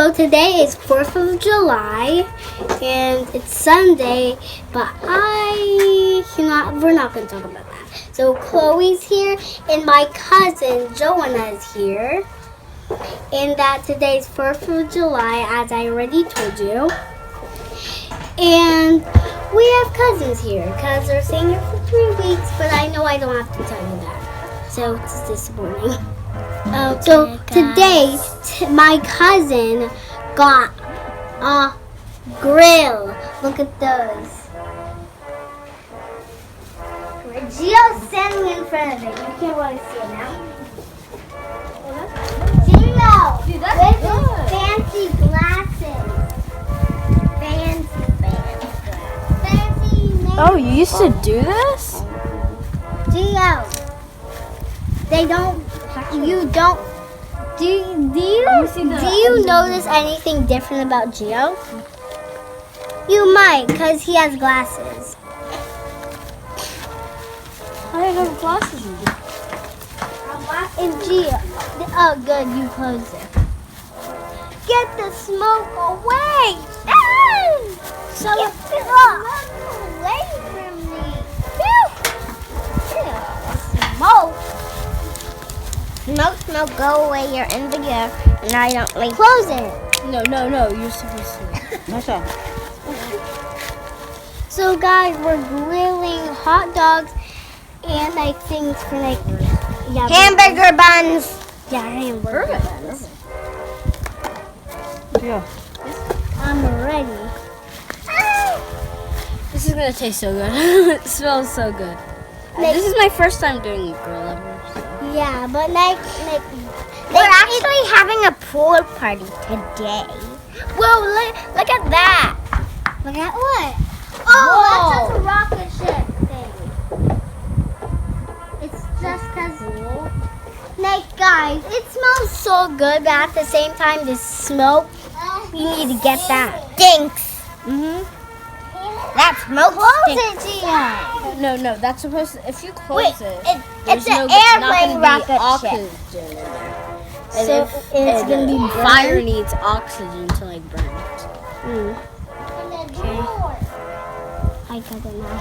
So today is 4th of July, and it's Sunday, but we're not going to talk about that. So Chloe's here, and my cousin Joanna is here, and that today's 4th of July, as I already told you. And we have cousins here, because they're staying here for 3 weeks, but I know I don't have to tell you that. So it's disappointing. Okay, so today, my cousin got a grill. Look at those. Gio's standing in front of it. You can't really see it now. Gio, with his fancy glasses. Fancy. Oh, you used to do this? Gio, they don't. You don't. Do you notice anything different about Gio? You might, because he has glasses. I don't have glasses on. And Gio, oh good, you closed it. Get the smoke away! So get the smoke away from me. Smoke. Smoke, go away. You're in the air, and I don't like. Close it. No, you're supposed to. That's all. So guys, we're grilling hot dogs and I think for Hamburger buns. Yeah, hamburger buns. Yeah. I'm ready. This is gonna taste so good. It smells so good. This is my first time doing a grill ever. So. Yeah, but We're actually having a pool party today. whoa, look at that. Look at what? Oh, that's just a rocket ship thing. It's just because, guys, it smells so good, but at the same time, the smoke, you need to get that. Stinks. That smoke Close stinks. it, Gio. No, that's supposed to, if you close Wait, it, it's an not gonna airplane be rocket oxygen ship. in there. So it's going to be fire burning. needs oxygen to like burn it. I got it now.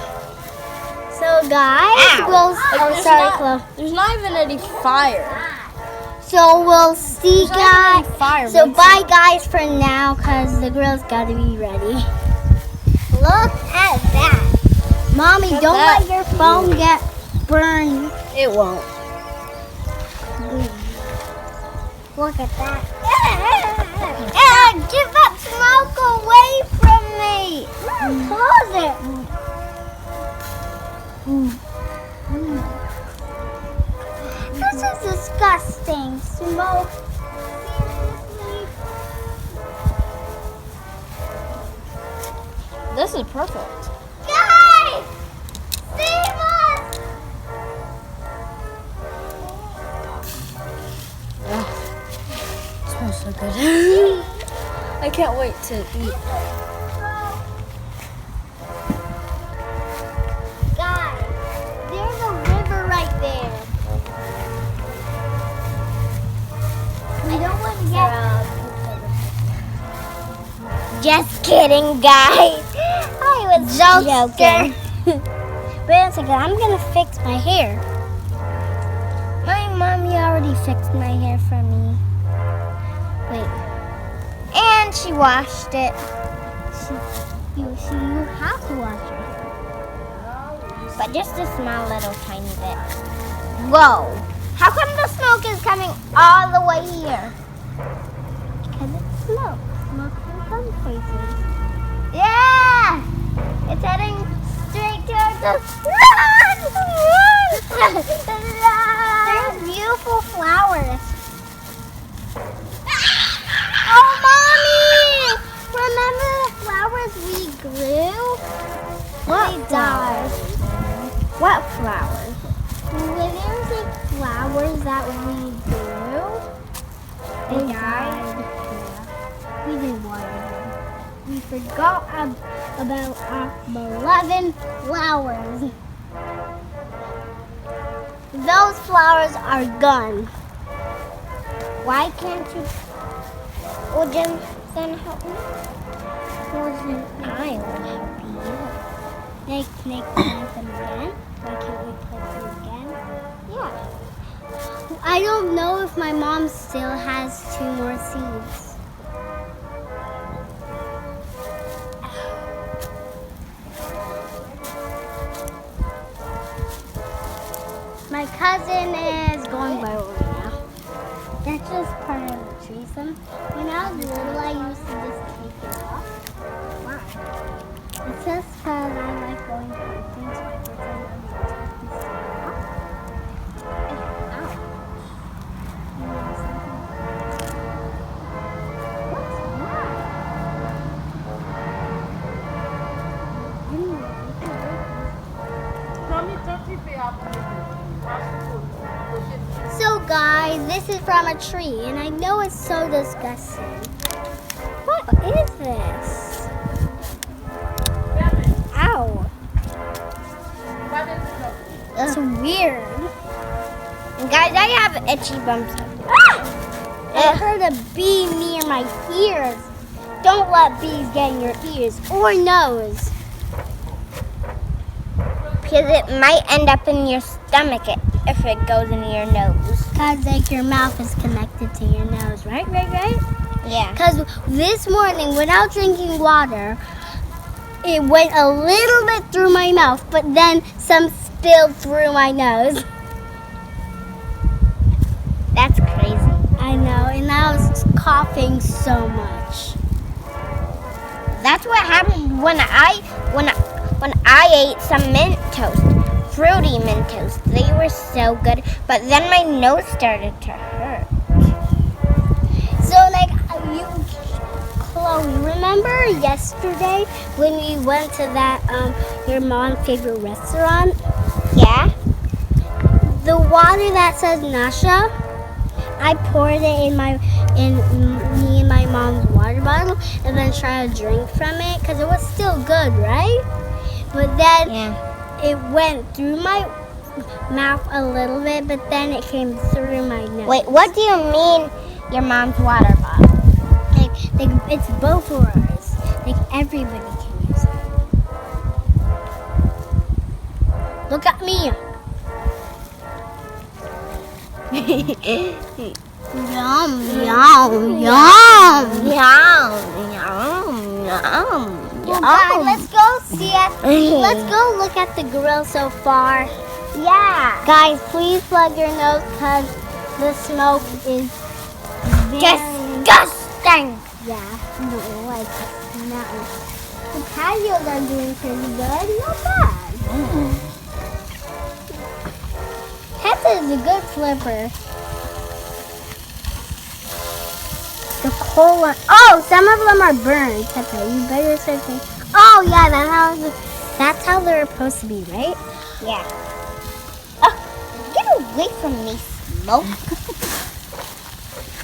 So guys, There's not even any fire. So we'll see There's not guys. even any fire. So bye guys for now, cause the grill's gotta be ready. Look at that, Mommy! Look at Don't that. let your phone get burned. It won't. Look at that. Get that smoke away from me. Close it. This is disgusting. Smoke. Seriously? This is perfect. Guys! Save us! It smells so good. I can't wait to eat. Guys, there's a river right there. We don't want to get... Just kidding, guys. I was joking. Wait a second, I'm gonna fix my hair. My mommy already fixed my hair for me. Wait, And she washed it. you have to wash it. But just a small little tiny bit. Whoa. How come the smoke is coming all the way here? Because it's smoke. Smoke from some places. Yeah! It's heading straight towards us. Run! There's beautiful flowers. Oh, Mommy! Remember the flowers we grew? What They died. What flowers? When there's like flowers that we grew, they died. Yeah. We didn't water them. We forgot about our beloved flowers. Those flowers are gone. Why can't you? Well, Jim, gonna help me? Well, then I will help you. Can I plant them again? Why can't we plant them again? Yeah. I don't know if my mom still has 2 more seeds. My cousin is going viral right now. That's just part of the treesome. When I was little, I used to just take it off. Why? It's just because I like going camping, so I pretend I'm going to take this stuff off. Ow. You know something? What's that? Anyway, so guys, this is from a tree, and I know it's so disgusting. What is this? Ow. That's weird. Guys, I have itchy bumps. I heard a bee near my ears. Don't let bees get in your ears or nose. Because it might end up in your stomach if it goes in your nose. Because like your mouth is connected to your nose, right? Yeah. Because this morning, without drinking water, it went a little bit through my mouth, but then some spilled through my nose. That's crazy. I know, and I was coughing so much. That's what happened when I ate some mint toast. Fruity mint toast. They were so good, but then my nose started to hurt. So like Chloe, remember yesterday when we went to that your mom's favorite restaurant? Yeah? The water that says Nasha, I poured it in me and my mom's water bottle and then tried to drink from it because it was still good, right? But then it went through my mouth a little bit, but then it came through my nose. Wait, what do you mean your mom's water bottle? Like it's both of ours. Like everybody can use it. Look at me. Yum, yum, yum. Yum, yum, yum, Well, guys, let's go see it. Let's go look at the grill so far. Yeah. Guys, please plug your nose because the smoke is Disgusting. Yeah, no, like no. The patios are doing pretty good. Not bad. Peppa is a good flipper. The coal one. Oh, some of them are burned. Peppa, you better start saying. Oh yeah, that's how they're supposed to be, right? Yeah. Oh, get away from me, smoke.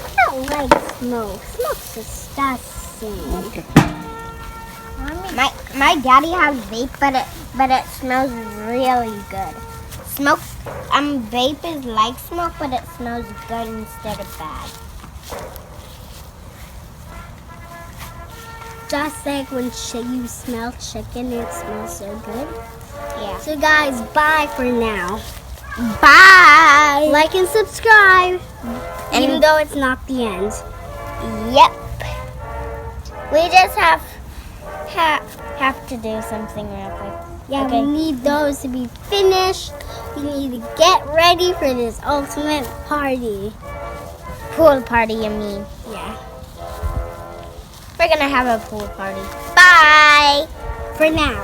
I don't like smoke. Smoke's disgusting. Okay. My daddy has vape, but it smells really good. Smoke, vape is like smoke, but it smells good instead of bad. Just like when you smell chicken, it smells so good. Yeah. So guys, bye for now. Bye. Like and subscribe, And- even though it's not the end. Yep. We just have to do something real quick. Yeah, Okay. we need those to be finished. We need to get ready for this ultimate party. Pool party, you mean? Yeah. We're gonna have a pool party. Bye. For now.